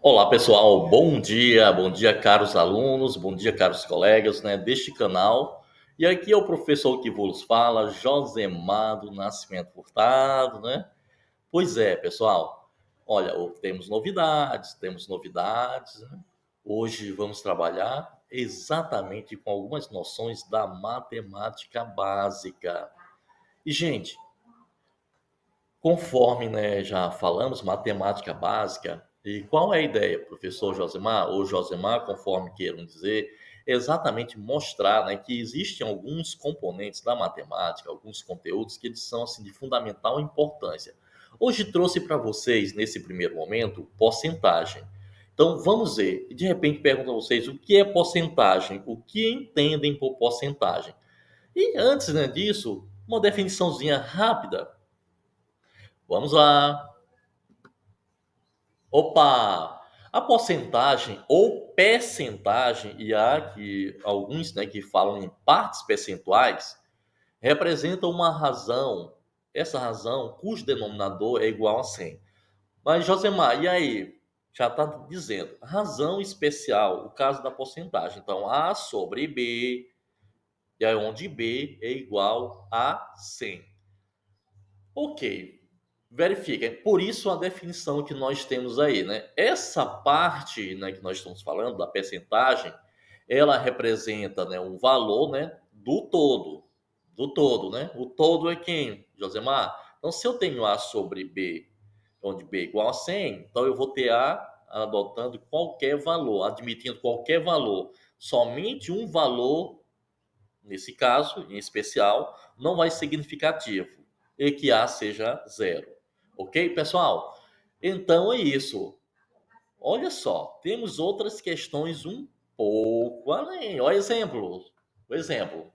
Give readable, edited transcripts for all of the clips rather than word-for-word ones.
Olá, pessoal. Bom dia, caros alunos, bom dia, caros colegas, deste canal. E aqui é o professor que vos fala, Josemar do Nascimento Furtado, né? Pois é, pessoal. Olha, temos novidades, né? Hoje vamos trabalhar exatamente com algumas noções da matemática básica. E, gente, conforme, já falamos, matemática básica, e qual é a ideia, professor Josemar, ou Josemar, conforme queiram dizer, exatamente mostrar, que existem alguns componentes da matemática, alguns conteúdos que eles são assim, de fundamental importância. Hoje trouxe para vocês, nesse primeiro momento, porcentagem. Então, vamos ver. De repente, pergunto a vocês o que é porcentagem, o que entendem por porcentagem. E antes, disso, uma definiçãozinha rápida. Vamos lá. Opa! A porcentagem ou percentagem, e há que alguns, que falam em partes percentuais, representa uma razão, essa razão cujo denominador é igual a 100. Mas, Josemar, e aí? Já está dizendo, razão especial, o caso da porcentagem. Então, A sobre B, e aí onde B é igual a 100. Ok, verifica. Por isso a definição que nós temos aí, né? Essa parte, que nós estamos falando da percentagem, ela representa, um valor, do todo, né? O todo é quem, Josemar? Então, se eu tenho A sobre B, onde B é igual a 100, então eu vou ter A adotando qualquer valor, admitindo qualquer valor. Somente um valor, nesse caso, em especial, não vai ser significativo e que A seja zero. Ok, pessoal? Então é isso. Olha só, temos outras questões um pouco além. Olha exemplo. O exemplo.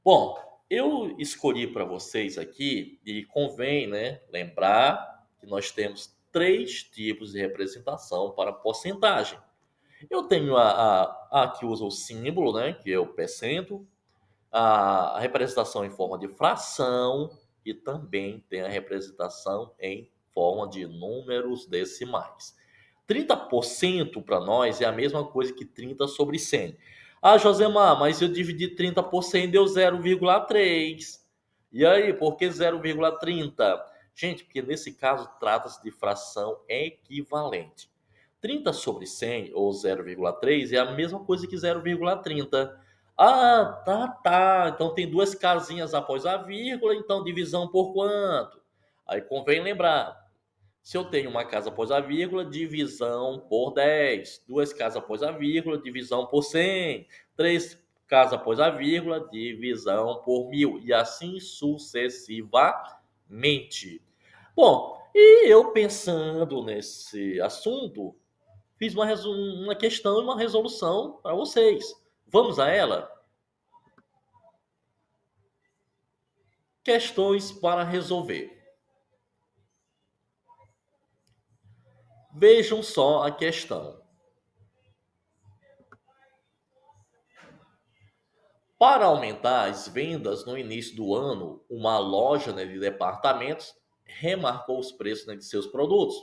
Bom, eu escolhi para vocês aqui e convém, lembrar que nós temos três tipos de representação para porcentagem. Eu tenho a que usa o símbolo, que é o percento, a representação em forma de fração e também tem a representação em forma de números decimais. 30% para nós é a mesma coisa que 30 sobre 100. Ah, Josemar, mas eu dividi 30 por 100 deu 0,3. E aí, por que 0,30? Gente, porque nesse caso trata-se de fração equivalente. 30 sobre 100, ou 0,3, é a mesma coisa que 0,30. Ah, tá. Então tem duas casinhas após a vírgula, então divisão por quanto? Aí convém lembrar, se eu tenho uma casa após a vírgula, divisão por 10. Duas casas após a vírgula, divisão por 100. Três casas após a vírgula, divisão por 1000. E assim sucessivamente. Bom, e eu pensando nesse assunto, fiz uma questão e uma resolução para vocês. Vamos a ela? Questões para resolver. Vejam só a questão. Para aumentar as vendas no início do ano, uma loja, de departamentos remarcou os preços, de seus produtos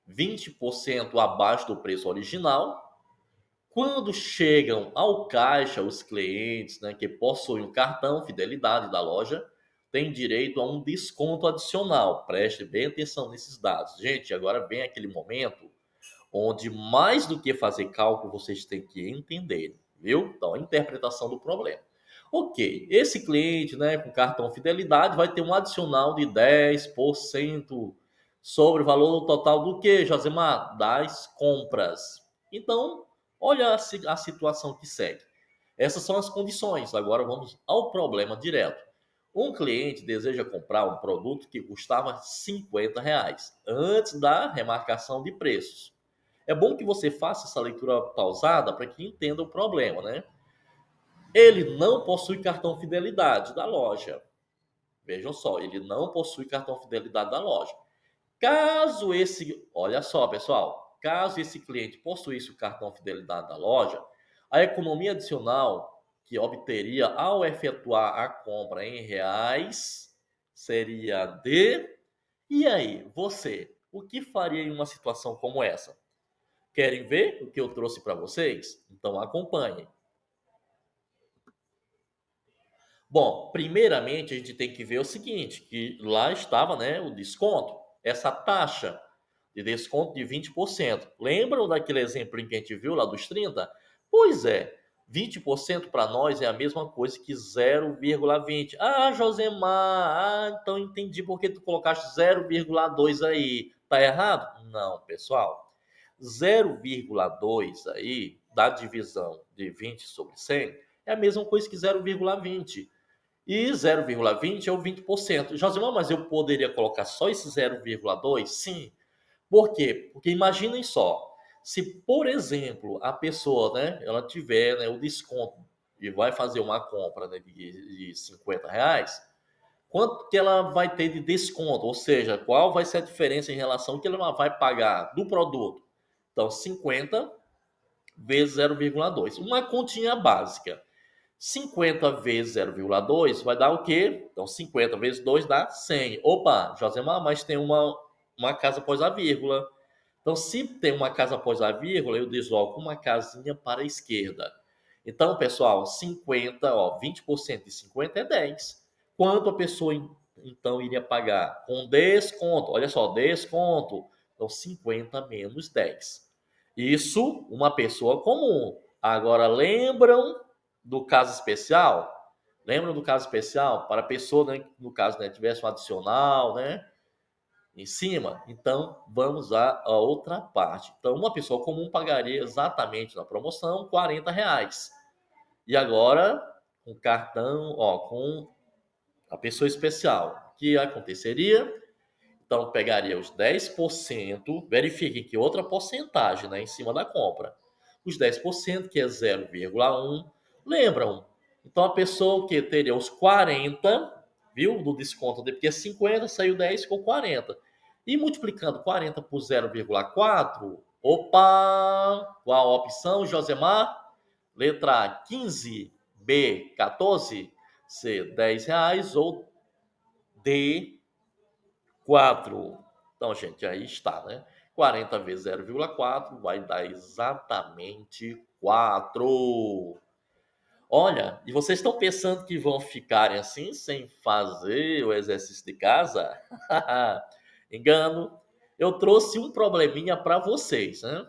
20% abaixo do preço original. Quando chegam ao caixa, os clientes, que possuem o cartão fidelidade da loja têm direito a um desconto adicional. Preste bem atenção nesses dados. Gente, agora vem aquele momento onde mais do que fazer cálculo, vocês têm que entender, viu? Então, a interpretação do problema. Ok, esse cliente, com cartão fidelidade vai ter um adicional de 10% sobre o valor total do que, Josemar? Das compras. Então, olha a situação que segue. Essas são as condições. Agora vamos ao problema direto. Um cliente deseja comprar um produto que custava R$ 50 antes da remarcação de preços. É bom que você faça essa leitura pausada para que entenda o problema, Ele não possui cartão fidelidade da loja. Vejam só, ele não possui cartão fidelidade da loja. Olha só, pessoal, caso esse cliente possuísse o cartão fidelidade da loja, a economia adicional que obteria ao efetuar a compra em reais seria de... E aí, você, o que faria em uma situação como essa? Querem ver o que eu trouxe para vocês? Então acompanhem. Bom, primeiramente a gente tem que ver o seguinte, que lá estava, né, o desconto, essa taxa de desconto de 20%. Lembram daquele exemplo que a gente viu lá dos 30? Pois é, 20% para nós é a mesma coisa que 0,20. Ah, Josemar, então entendi por que tu colocaste 0,2 aí. Tá errado? Não, pessoal. 0,2 aí, da divisão de 20 sobre 100, é a mesma coisa que 0,20. E 0,20 é o 20%. Josimar, mas eu poderia colocar só esse 0,2? Sim. Por quê? Porque imaginem só, se por exemplo a pessoa, né, ela tiver, né, o desconto e vai fazer uma compra, né, de R$ 50, quanto que ela vai ter de desconto? Ou seja, qual vai ser a diferença em relação ao que ela vai pagar do produto? Então, 50 vezes 0,2. Uma continha básica. 50 vezes 0,2 vai dar o quê? Então, 50 vezes 2 dá 100. Opa, Josemar, mas tem uma casa após a vírgula. Então, se tem uma casa após a vírgula, eu desloco uma casinha para a esquerda. Então, pessoal, 50, ó, 20% de 50 é 10. Quanto a pessoa, então, iria pagar? Com desconto. Olha só, desconto. Então, 50 menos 10. Isso, uma pessoa comum. Agora, lembram do caso especial? Lembram do caso especial? Para a pessoa, né, no caso, né, tivesse um adicional, né? Em cima, então vamos à outra parte. Então, uma pessoa comum pagaria exatamente na promoção R$ 40. E agora, com cartão, ó, com a pessoa especial, o que aconteceria? Então, pegaria os 10%, verifiquem que outra porcentagem, né, em cima da compra. Os 10%, que é 0,1, lembram? Então, a pessoa que teria os 40, viu, do desconto, porque é 50, saiu 10, ficou 40. E multiplicando 40 por 0,4, opa, qual a opção, Josemar? Letra A, 15, B, 14, C, R$ 10 ou D, 4. Então, gente, aí está, né? 40 vezes 0,4 vai dar exatamente 4. Olha, e vocês estão pensando que vão ficarem assim sem fazer o exercício de casa? Engano. Eu trouxe um probleminha para vocês, né?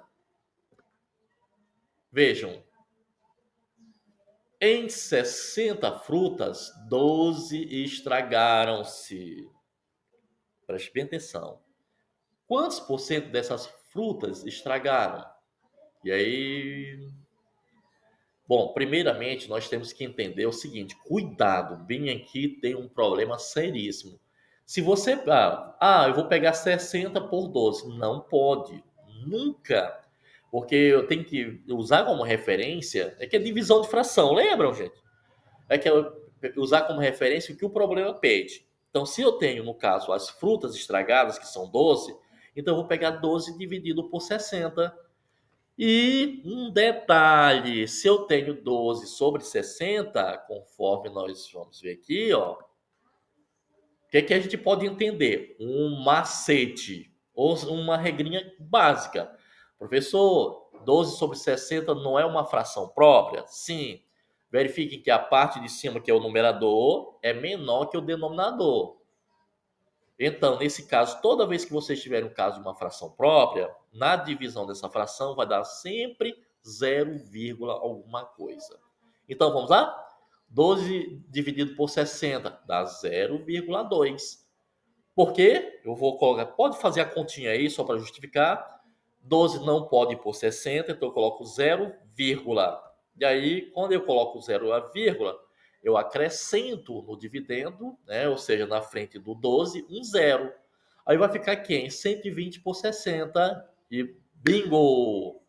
Vejam, em 60 frutas, 12 estragaram-se. Preste bem atenção. Quantos por cento dessas frutas estragaram? E aí, bom, primeiramente nós temos que entender o seguinte: cuidado, bem aqui tem um problema seríssimo. Se você, eu vou pegar 60 por 12, não pode, nunca, porque eu tenho que usar como referência, é que é divisão de fração, lembram, gente? É que eu usar como referência o que o problema pede. Então, se eu tenho, no caso, as frutas estragadas, que são 12, então eu vou pegar 12 dividido por 60. E um detalhe, se eu tenho 12 sobre 60, conforme nós vamos ver aqui, ó, o que a gente pode entender? Um macete, ou uma regrinha básica. Professor, 12 sobre 60 não é uma fração própria? Sim. Verifique que a parte de cima, que é o numerador, é menor que o denominador. Então, nesse caso, toda vez que vocês tiverem um caso de uma fração própria, na divisão dessa fração vai dar sempre 0, alguma coisa. Então, vamos lá? 12 dividido por 60 dá 0,2. Por quê? Eu vou colocar, pode fazer a continha aí só para justificar. 12 não pode ir por 60, então eu coloco 0, e aí, quando eu coloco 0, eu acrescento no dividendo, né? Ou seja, na frente do 12, um 0. Aí vai ficar quem? 120 por 60 e bingo!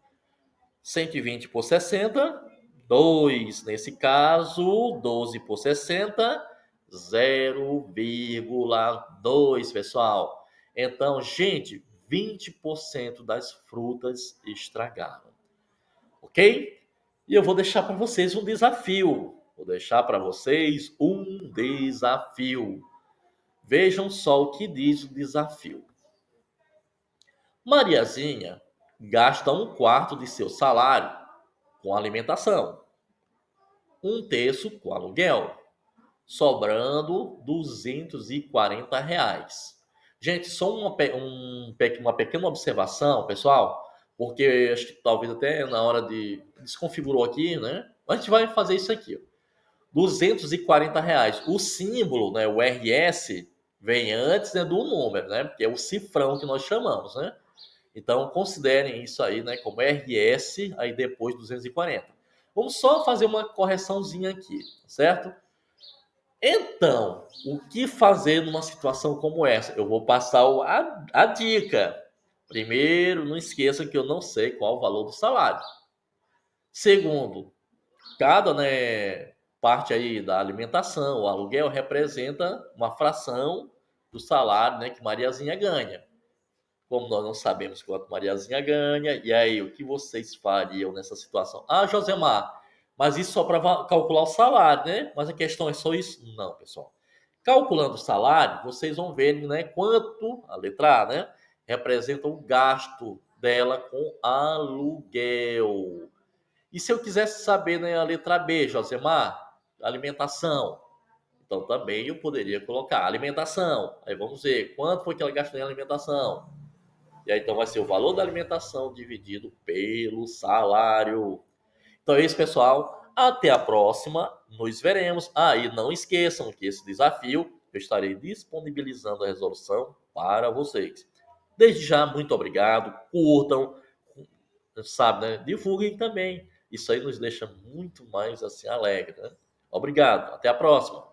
120 por 60, 2. Nesse caso, 12 por 60, 0,2, pessoal. Então, gente, 20% das frutas estragaram. Ok? E eu vou deixar para vocês um desafio. Vou deixar para vocês um desafio. Vejam só o que diz o desafio. Mariazinha gasta um quarto de seu salário com alimentação, um terço com aluguel, sobrando R$ 240. Gente, só uma pequena observação, pessoal, porque acho que talvez até na hora de desconfigurou aqui, né? A gente vai fazer isso aqui. R$ 240. O símbolo, né, o RS, vem antes, né, do número, né? Que é o cifrão que nós chamamos, né? Então considerem isso aí, né, como RS, aí depois 240. Vamos só fazer uma correçãozinha aqui, certo? Então, o que fazer numa situação como essa? Eu vou passar a dica. Primeiro, não esqueça que eu não sei qual o valor do salário. Segundo, cada, né, parte aí da alimentação, o aluguel representa uma fração do salário, né, que Mariazinha ganha. Como nós não sabemos quanto Mariazinha ganha, e aí o que vocês fariam nessa situação? Ah, Josemar, mas isso só para calcular o salário, né? Mas a questão é só isso? Não, pessoal. Calculando o salário, vocês vão ver, né, quanto a letra A, né, representa o gasto dela com aluguel. E se eu quisesse saber, né, a letra B, Josemar, alimentação, então também eu poderia colocar alimentação. Aí vamos ver quanto foi que ela gastou em alimentação. E aí então vai ser o valor da alimentação dividido pelo salário. Então é isso, pessoal. Até a próxima. Nos veremos. Ah, e não esqueçam que esse desafio eu estarei disponibilizando a resolução para vocês. Desde já, muito obrigado. Curtam, sabe, né? Divulguem também. Isso aí nos deixa muito mais assim alegre, né? Obrigado. Até a próxima.